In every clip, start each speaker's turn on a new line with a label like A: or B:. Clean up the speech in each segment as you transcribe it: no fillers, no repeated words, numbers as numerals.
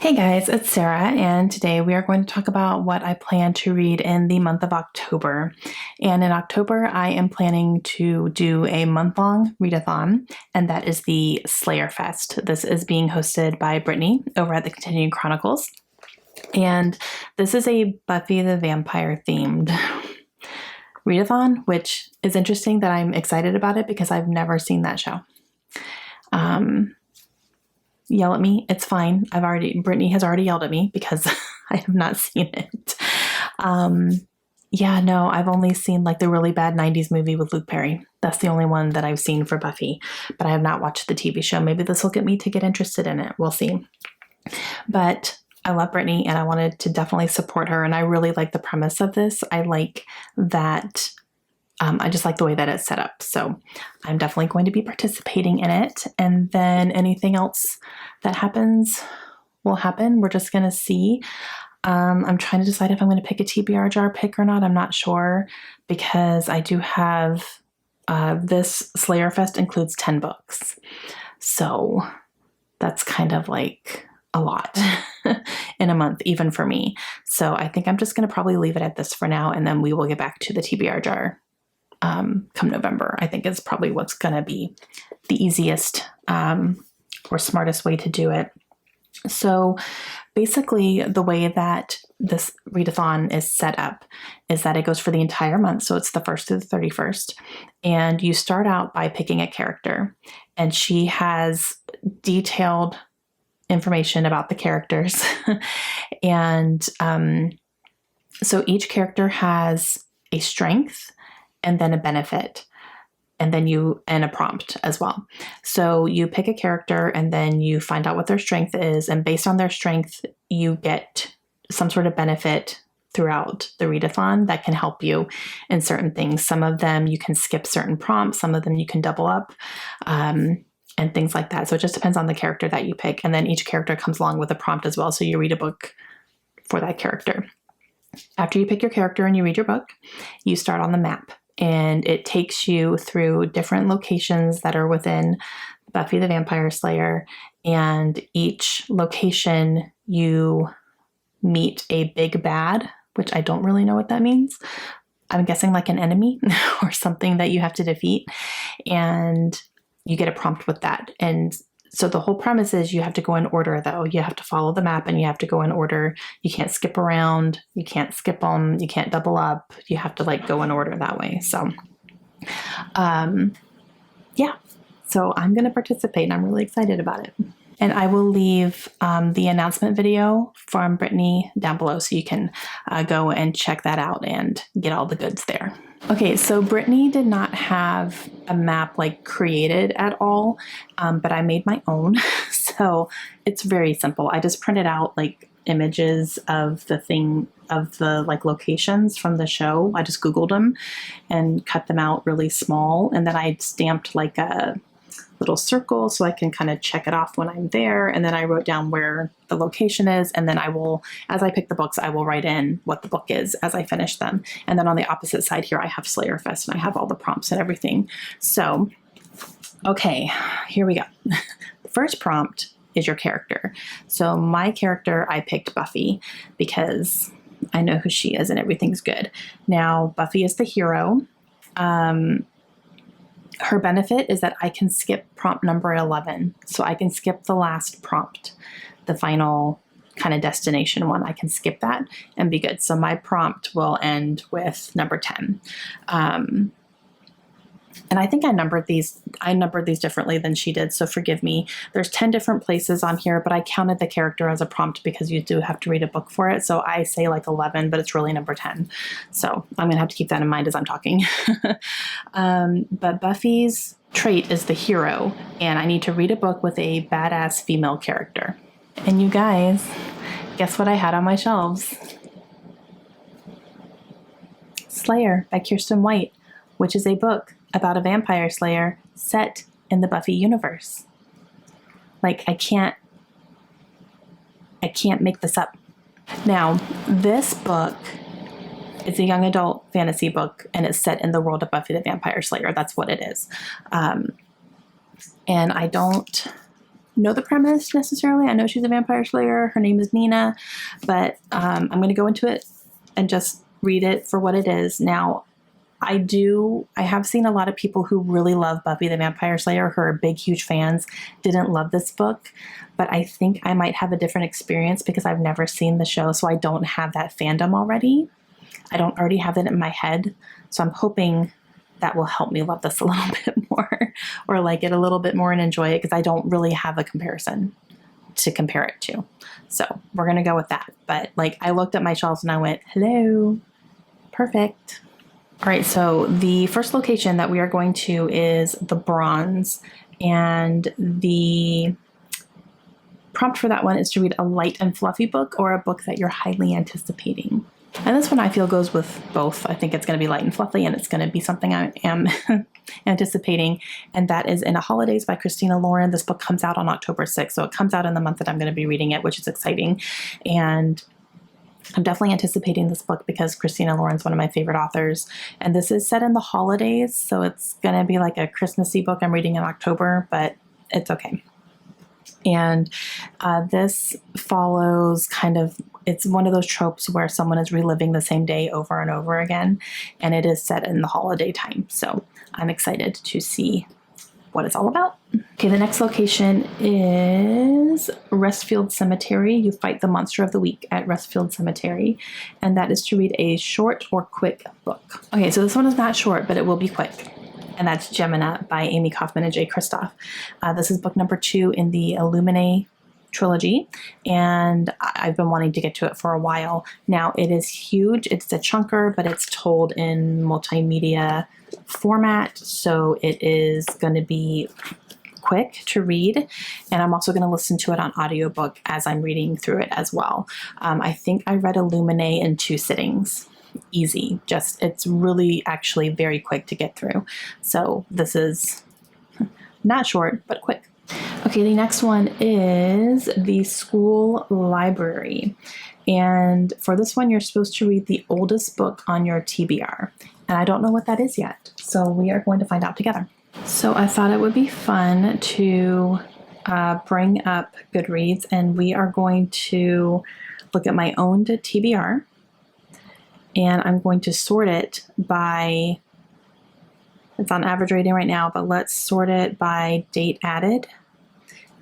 A: Hey guys, it's Sarah, and today we are going to talk about what I plan to read in the month of October. And in October, I am planning to do a month-long readathon, and that is the Slayerfest. This is being hosted by Brittany over at the Continuing Chronicles. And this is a Buffy the Vampire themed readathon, which is interesting that I'm excited about it because I've never seen that show. Yell at me. It's fine. Brittany has already yelled at me because I have not seen it. I've only seen like the really bad 90s movie with Luke Perry. That's the only one that I've seen for Buffy, but I have not watched the TV show. Maybe this will get me to get interested in it. We'll see. But I love Brittany and I wanted to definitely support her. And I really like the premise of this. I like that. I just like the way that it's set up. So I'm definitely going to be participating in it. And then anything else that happens will happen. We're just going to see. I'm trying to decide if I'm going to pick a TBR jar pick or not. I'm not sure because I do have this Slayerfest includes 10 books. So that's kind of like a lot in a month, even for me. So I think I'm just going to probably leave it at this for now. And then we will get back to the TBR jar come November. I think is probably what's going to be the easiest or smartest way to do it. So basically the way that this readathon is set up is that it goes for the entire month. So it's the 1st through the 31st. And you start out by picking a character and she has detailed information about the characters. And so each character has a strength and then a benefit, and then and a prompt as well. So you pick a character and then you find out what their strength is. And based on their strength, you get some sort of benefit throughout the readathon that can help you in certain things. Some of them you can skip certain prompts. Some of them you can double up and things like that. So it just depends on the character that you pick. And then each character comes along with a prompt as well. So you read a book for that character. After you pick your character and you read your book, you start on the map. And it takes you through different locations that are within Buffy the Vampire Slayer. And each location you meet a big bad, which I don't really know what that means. I'm guessing like an enemy or something that you have to defeat. And you get a prompt with that. And so the whole premise is you have to go in order, though. You have to follow the map and you have to go in order. You can't skip around. You can't skip them. You can't double up. You have to like go in order that way. So, So I'm going to participate and I'm really excited about it. And I will leave the announcement video from Brittany down below so you can go and check that out and get all the goods there. Okay, so Brittany did not have a map like created at all, but I made my own. So it's very simple. I just printed out like images of the like locations from the show. I just Googled them and cut them out really small. And then I stamped like a little circle so I can kind of check it off when I'm there. And then I wrote down where the location is. And then as I pick the books, I will write in what the book is as I finish them. And then on the opposite side here, I have Slayerfest and I have all the prompts and everything. So, okay, here we go. The first prompt is your character. So my character, I picked Buffy because I know who she is and everything's good. Now, Buffy is the hero. Her benefit is that I can skip prompt number 11. So I can skip the last prompt, the final kind of destination one. I can skip that and be good. So my prompt will end with number 10. And I think I numbered these differently than she did. So forgive me. There's 10 different places on here, but I counted the character as a prompt because you do have to read a book for it. So I say like 11, but it's really number 10. So I'm going to have to keep that in mind as I'm talking. But Buffy's trait is the hero, and I need to read a book with a badass female character. And you guys, guess what I had on my shelves? Slayer by Kirsten White, which is a book about a vampire slayer set in the Buffy universe. Like, I can't make this up. Now, this book is a young adult fantasy book and it's set in the world of Buffy the Vampire Slayer. That's what it is. And I don't know the premise necessarily. I know she's a vampire slayer. Her name is Nina, but I'm going to go into it and just read it for what it is. Now, I have seen a lot of people who really love Buffy the Vampire Slayer, who are big, huge fans, didn't love this book, but I think I might have a different experience because I've never seen the show, so I don't have that fandom already. I don't already have it in my head, so I'm hoping that will help me love this a little bit more or like it a little bit more and enjoy it because I don't really have a comparison to compare it to. So we're going to go with that. But like I looked at my shelves and I went, hello, perfect. All right, so the first location that we are going to is the Bronze, and the prompt for that one is to read a light and fluffy book or a book that you're highly anticipating. And this one I feel goes with both. I think it's going to be light and fluffy, and it's going to be something I am anticipating, and that is In a Holidays by Christina Lauren. This book comes out on October 6th, so it comes out in the month that I'm going to be reading it, which is exciting. And I'm definitely anticipating this book because Christina Lauren's one of my favorite authors. And this is set in the holidays, so it's going to be like a Christmassy book I'm reading in October, but it's okay. And this follows it's one of those tropes where someone is reliving the same day over and over again, and it is set in the holiday time. So I'm excited to see what it's all about. Okay, the next location is Restfield Cemetery. You fight the monster of the week at Restfield Cemetery, and that is to read a short or quick book. Okay, so this one is not short, but it will be quick, and that's Gemina by Amy Kaufman and Jay Kristoff. This is book number 2 in the Illuminae trilogy, and I've been wanting to get to it for a while. Now, it is huge. It's a chunker, but it's told in multimedia format, so it is going to be quick to read, and I'm also going to listen to it on audiobook as I'm reading through it as well. I think I read Illuminae in 2 sittings. Easy. It's really actually very quick to get through. So this is not short, but quick. Okay, the next one is The School Library. And for this one, you're supposed to read the oldest book on your TBR. And I don't know what that is yet. So we are going to find out together. So I thought it would be fun to bring up Goodreads, and we are going to look at my own TBR. And I'm going to sort it by, it's on average rating right now, but let's sort it by date added.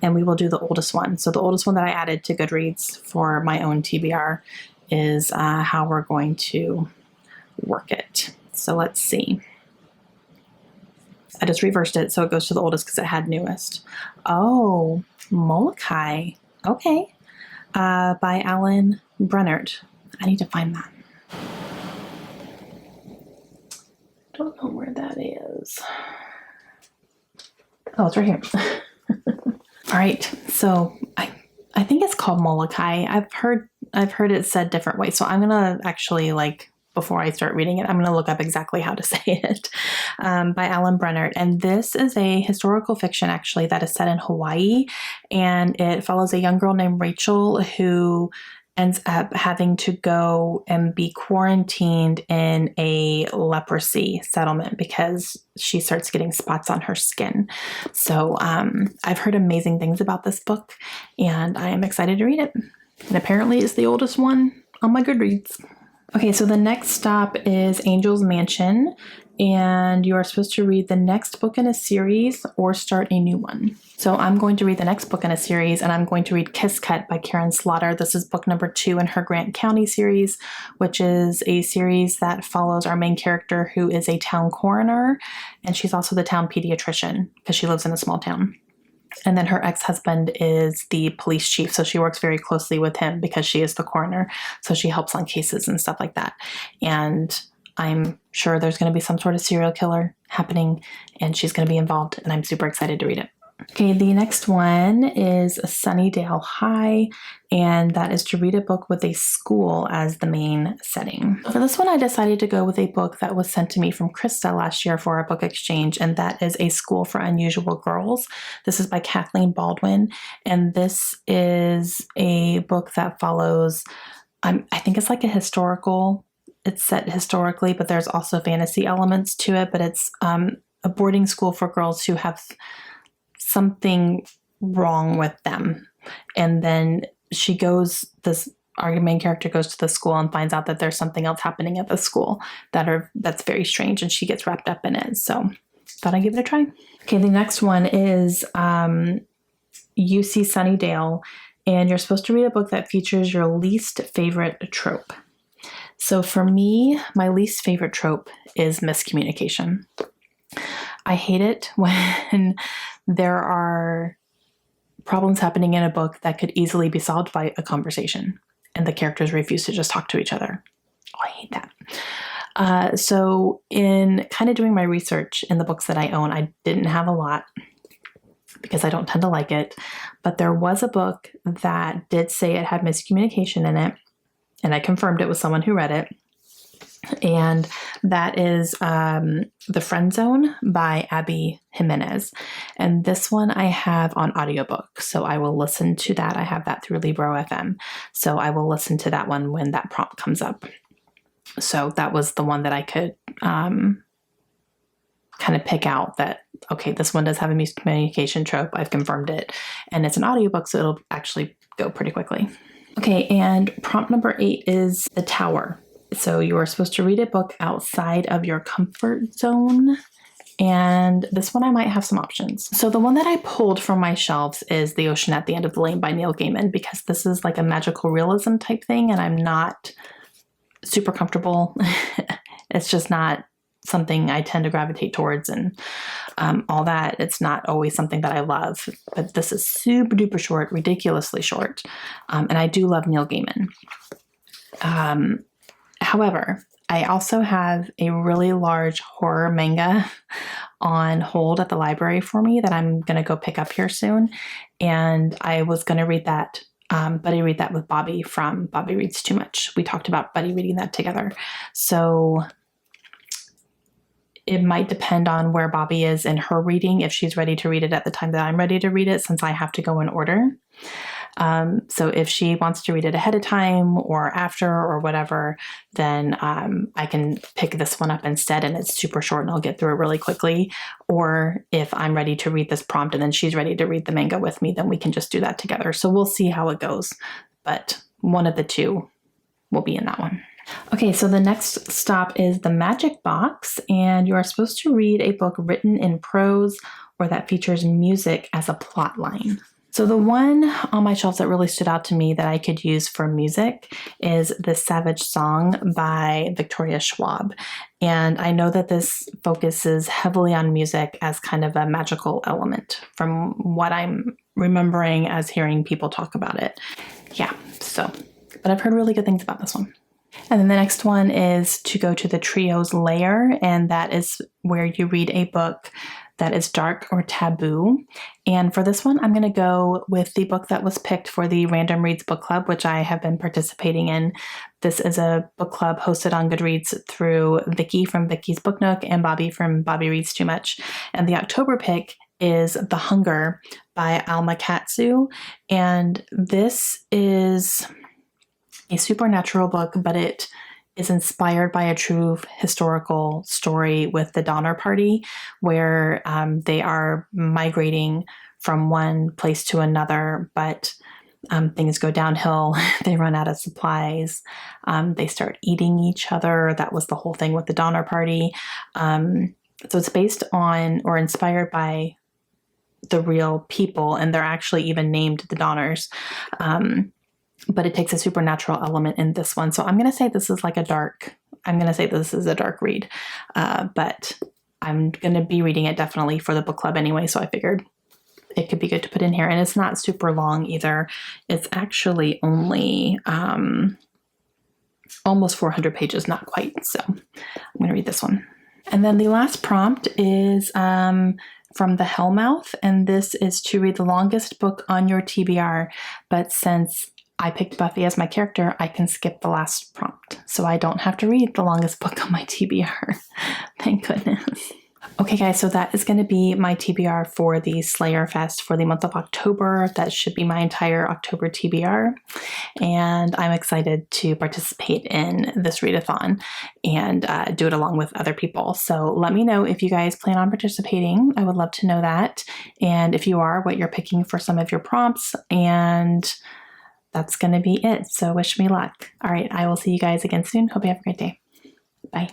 A: And we will do the oldest one. So the oldest one that I added to Goodreads for my own TBR is how we're going to work it. So let's see. I just reversed it so it goes to the oldest because it had newest. Oh, Molokai. Okay. By Alan Brennert. I need to find that. Don't know where that is. Oh, it's right here. All right, so I think it's called Molokai. I've heard it said different ways, so I'm gonna actually, like, before I start reading it, I'm gonna look up exactly how to say it. By Alan Brennert, and this is a historical fiction actually that is set in Hawaii, and it follows a young girl named Rachel who ends up having to go and be quarantined in a leprosy settlement because she starts getting spots on her skin. So I've heard amazing things about this book, and I am excited to read it. And apparently it's the oldest one on my Goodreads. Okay, so the next stop is Angel's Mansion, and you are supposed to read the next book in a series or start a new one. So I'm going to read the next book in a series, and I'm going to read Kiss Cut by Karen Slaughter. This is book number 2 in her Grant County series, which is a series that follows our main character, who is a town coroner, and she's also the town pediatrician because she lives in a small town. And then her ex-husband is the police chief, so she works very closely with him because she is the coroner, so she helps on cases and stuff like that. And I'm sure there's going to be some sort of serial killer happening, and she's going to be involved, and I'm super excited to read it. Okay, the next one is Sunnydale High, and that is to read a book with a school as the main setting. For this one, I decided to go with a book that was sent to me from Krista last year for a book exchange, and that is A School for Unusual Girls. This is by Kathleen Baldwin, and this is a book that follows, I think it's like a historical, it's set historically, but there's also fantasy elements to it, but it's a boarding school for girls who have something wrong with them. And then our main character goes to the school and finds out that there's something else happening at the school that's very strange, and she gets wrapped up in it. So thought I'd give it a try. Okay, the next one is UC Sunnydale, and you're supposed to read a book that features your least favorite trope. So for me, my least favorite trope is miscommunication. I hate it when there are problems happening in a book that could easily be solved by a conversation, and the characters refuse to just talk to each other. Oh, I hate that. So in kind of doing my research in the books that I own, I didn't have a lot because I don't tend to like it, but there was a book that did say it had miscommunication in it, and I confirmed it with someone who read it. And that is The Friend Zone by Abby Jimenez. And this one I have on audiobook, so I will listen to that. I have that through Libro FM, so I will listen to that one when that prompt comes up. So that was the one that I could kind of pick out that, okay, this one does have a miscommunication trope. I've confirmed it, and it's an audiobook, so it'll actually go pretty quickly. Okay, and prompt number 8 is The Tower. So you are supposed to read a book outside of your comfort zone. And this one I might have some options. So the one that I pulled from my shelves is The Ocean at the End of the Lane by Neil Gaiman, because this is like a magical realism type thing, and I'm not super comfortable. It's just not something I tend to gravitate towards, and all that. It's not always something that I love, but this is super duper short, ridiculously short. And I do love Neil Gaiman. However, I also have a really large horror manga on hold at the library for me that I'm going to go pick up here soon. And I was going to read that, buddy read that with Bobby from Bobby Reads Too Much. We talked about buddy reading that together. So it might depend on where Bobby is in her reading, if she's ready to read it at the time that I'm ready to read it, since I have to go in order. So if she wants to read it ahead of time or after or whatever, then I can pick this one up instead, and it's super short and I'll get through it really quickly. Or if I'm ready to read this prompt and then she's ready to read the manga with me, then we can just do that together. So we'll see how it goes, but one of the two will be in that one. Okay, so the next stop is The Magic Box, and you are supposed to read a book written in prose or that features music as a plot line. So the one on my shelves that really stood out to me that I could use for music is The Savage Song by Victoria Schwab. And I know that this focuses heavily on music as kind of a magical element from what I'm remembering as hearing people talk about it. Yeah, but I've heard really good things about this one. And then the next one is to go to the Trio's Lair, and that is where you read a book that is dark or taboo. And for this one, I'm going to go with the book that was picked for the Random Reads Book Club, which I have been participating in. This is a book club hosted on Goodreads through Vicky from Vicky's Book Nook and Bobby from Bobby Reads Too Much. And the October pick is The Hunger by Alma Katsu. And this is a supernatural book, but it is inspired by a true historical story with the Donner Party, where they are migrating from one place to another, but things go downhill. They run out of supplies. They start eating each other. That was the whole thing with the Donner Party. So it's based on or inspired by the real people, and they're actually even named the Donners. But it takes a supernatural element in this one. So I'm going to say this is a dark read. But I'm going to be reading it definitely for the book club anyway. So I figured it could be good to put in here. And it's not super long either. It's actually only almost 400 pages, not quite. So I'm going to read this one. And then the last prompt is from the Hellmouth. And this is to read the longest book on your TBR. But since I picked Buffy as my character, I can skip the last prompt. So I don't have to read the longest book on my TBR. Thank goodness. Okay, guys, so that is going to be my TBR for the Slayerfest for the month of October. That should be my entire October TBR. And I'm excited to participate in this readathon and do it along with other people. So let me know if you guys plan on participating. I would love to know that. And if you are, what you're picking for some of your prompts. And that's going to be it. So wish me luck. All right, I will see you guys again soon. Hope you have a great day. Bye.